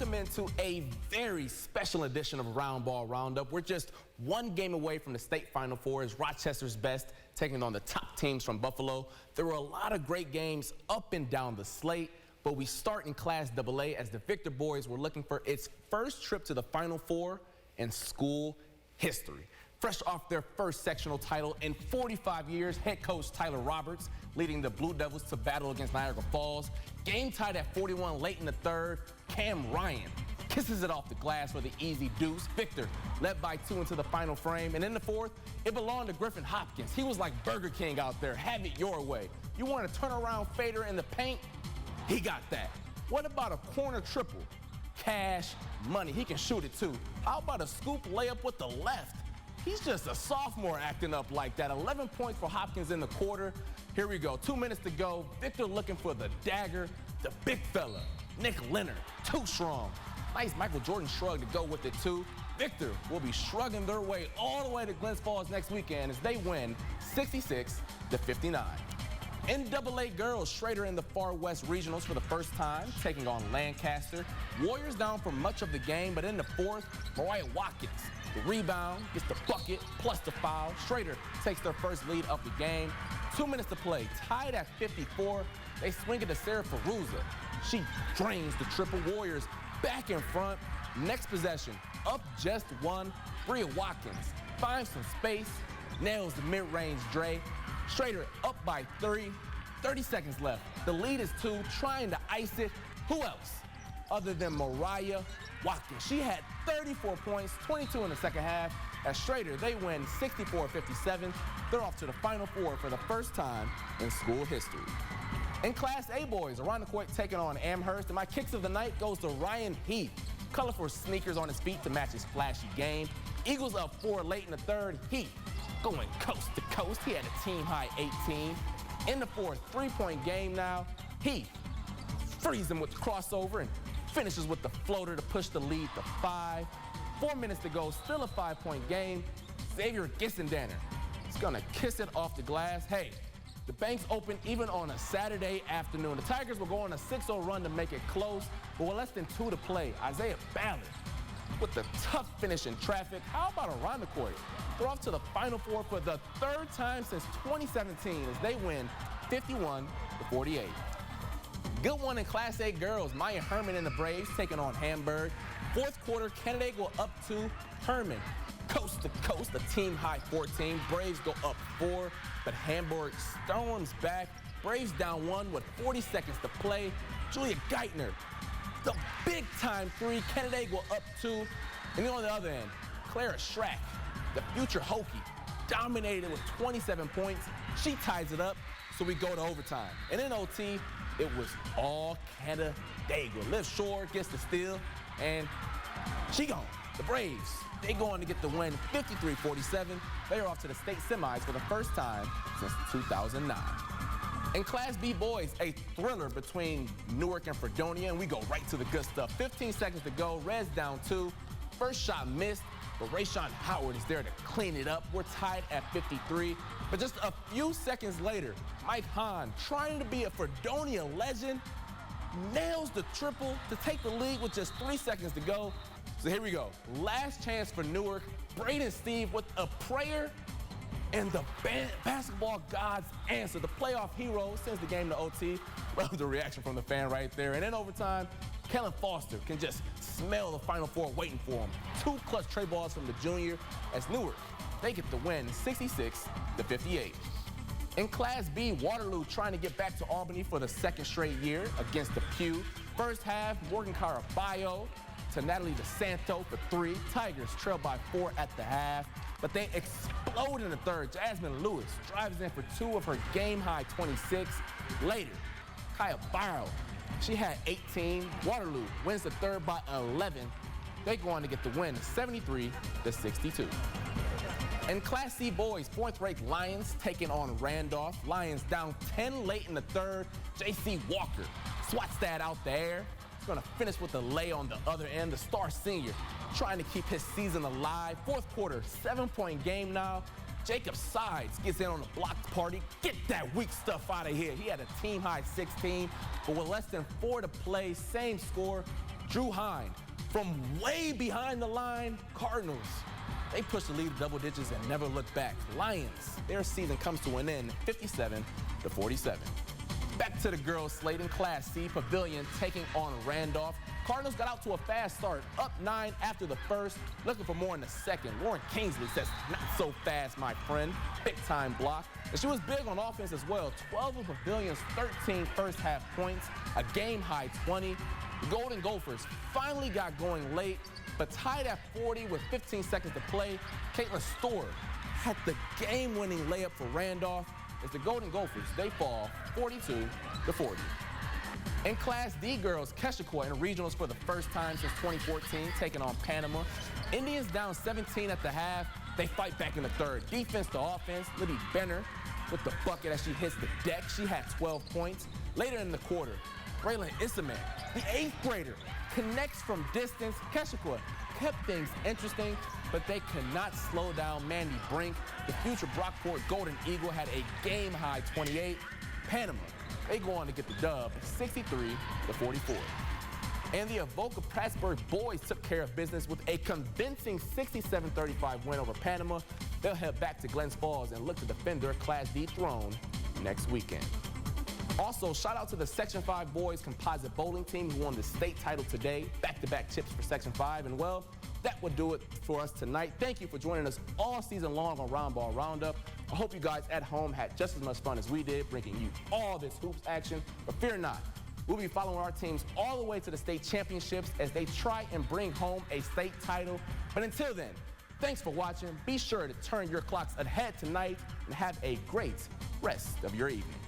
welcome into a very special edition of Roundball Roundup. We're just one game away from the state Final Four as Rochester's best taking on the top teams from Buffalo. There were a lot of great games up and down the slate, but we start in Class AA as the Victor boys were looking for its first trip to the Final Four in school history. Fresh off their first sectional title in 45 years, head coach Tyler Roberts leading the Blue Devils to battle against Niagara Falls. Game tied at 41 late in the third. Cam Ryan kisses it off the glass for the easy deuce. Victor led by 2 into the final frame. And in the fourth, it belonged to Griffin Hopkins. He was like Burger King out there. Have it your way. You want a turnaround fader in the paint? He got that. What about a corner triple? Cash money. He can shoot it too. How about a scoop layup with the left? He's just a sophomore acting up like that. 11 points for Hopkins in the quarter. Here we go, 2 minutes to go. Victor looking for the dagger. The big fella, Nick Leonard, too strong. Nice Michael Jordan shrug to go with it too. Victor will be shrugging their way all the way to Glens Falls next weekend as they win 66-59. NAA girls, Schrader in the Far West Regionals for the first time, taking on Lancaster. Warriors down for much of the game, but in the fourth, Mariah Watkins, the rebound, gets the bucket, plus the foul. Schrader takes their first lead of the game. 2 minutes to play, tied at 54. They swing it to Sarah Ferruzza. She drains the triple. Warriors back in front. Next possession, up just one. Bria Watkins finds some space, nails the mid-range Dre. Schrader up by 3, 30 seconds left. The lead is 2, trying to ice it. Who else other than Mariah Watkins? She had 34 points, 22 in the second half. As Schrader, they win 64-57. They're off to the Final Four for the first time in school history. In Class A boys, Arundecoit taking on Amherst, and my kicks of the night goes to Ryan Heath. Colorful sneakers on his feet to match his flashy game. Eagles up 4 late in the third. Heath going coast to coast. He had a team-high 18. In the fourth, 3-point game now. Heath frees him with the crossover and finishes with the floater to push the lead to 5. 4 minutes to go, still a 5-point game. Xavier Gissendanner is gonna kiss it off the glass. Hey, the bank's open even on a Saturday afternoon. The Tigers will go on a 6-0 run to make it close, but with less than 2 to play, Isaiah Ballard with the tough finish in traffic. How about Arundecoit? They're off to the Final Four for the third time since 2017 as they win 51-48. Good one in Class A girls. Maya Herman and the Braves taking on Hamburg. Fourth quarter, Canandaigua up 2. Herman coast to coast, a team-high 14. Braves go up 4, but Hamburg storms back. Braves down 1 with 40 seconds to play. Julia Geithner, the big-time 3. Canandaigua up 2. And then on the other end, Clara Schrack, the future Hokie, dominated with 27 points. She ties it up, so we go to overtime. And in OT, it was all Canandaigua. Liv Shore gets the steal, and she gone. The Braves, they go on to get the win 53-47. They are off to the state semis for the first time since 2009. In Class B boys, a thriller between Newark and Fredonia, and we go right to the good stuff. 15 seconds to go, Reds down 2. First shot missed, but Rayshawn Howard is there to clean it up. We're tied at 53, but just a few seconds later, Mike Hahn, trying to be a Fredonia legend, nails the triple to take the lead with just 3 seconds to go. So here we go. Last chance for Newark. Braden Steve with a prayer, and the basketball gods answer. The playoff hero sends the game to OT. Love the reaction from the fan right there. And in overtime, Kellen Foster can just smell the Final Four waiting for him. 2 clutch tray balls from the junior as Newark, they get the win 66-58. In Class B, Waterloo trying to get back to Albany for the 2nd straight year against the Pew. First half, Morgan Caraballo to Natalie DeSanto for 3. Tigers trail by 4 at the half, but they explode in the third. Jasmine Lewis drives in for 2 of her game-high 26. Later, Kaya Barrow, she had 18. Waterloo wins the third by 11. They go on to get the win 73-62. In Class C boys, 4th-ranked Lions taking on Randolph. Lions down 10 late in the third. J.C. Walker swats that out the air. He's going to finish with a lay on the other end. The star senior trying to keep his season alive. Fourth quarter, 7-point game now. Jacob Sides gets in on the block party. Get that weak stuff out of here. He had a team-high 16, but with less than 4 to play, same score. Drew Hine from way behind the line. Cardinals, they pushed the lead to double digits and never looked back. Lions, their season comes to an end, 57-47. Back to the girls' slate in Class C. Pavilion taking on Randolph. Cardinals got out to a fast start, up 9 after the first, looking for more in the second. Lauren Kingsley says, "Not so fast, my friend." Big-time block. And she was big on offense as well. 12 of Pavilion's 13 first-half points, a game-high 20. The Golden Gophers finally got going late, but tied at 40 with 15 seconds to play. Caitlin Storr had the game-winning layup for Randolph as the Golden Gophers, they fall 42-40. In Class D girls, Keshequa in regionals for the first time since 2014, taking on Panama. Indians down 17 at the half. They fight back in the third. Defense to offense. Libby Benner with the bucket as she hits the deck. She had 12 points. Later in the quarter, Braylon Issaman, the 8th grader, connects from distance. Keshequa kept things interesting, but they could not slow down Mandy Brink. The future Brockport Golden Eagle had a game-high 28. Panama, they go on to get the dub, 63-44. And the Avoca Plattsburgh boys took care of business with a convincing 67-35 win over Panama. They'll head back to Glens Falls and look to defend their Class D throne next weekend. Also, shout out to the Section 5 boys composite bowling team who won the state title today. Back-to-back chips for Section 5. And, well, that would do it for us tonight. Thank you for joining us all season long on Roundball Roundup. I hope you guys at home had just as much fun as we did, bringing you all this hoops action. But fear not, we'll be following our teams all the way to the state championships as they try and bring home a state title. But until then, thanks for watching. Be sure to turn your clocks ahead tonight and have a great rest of your evening.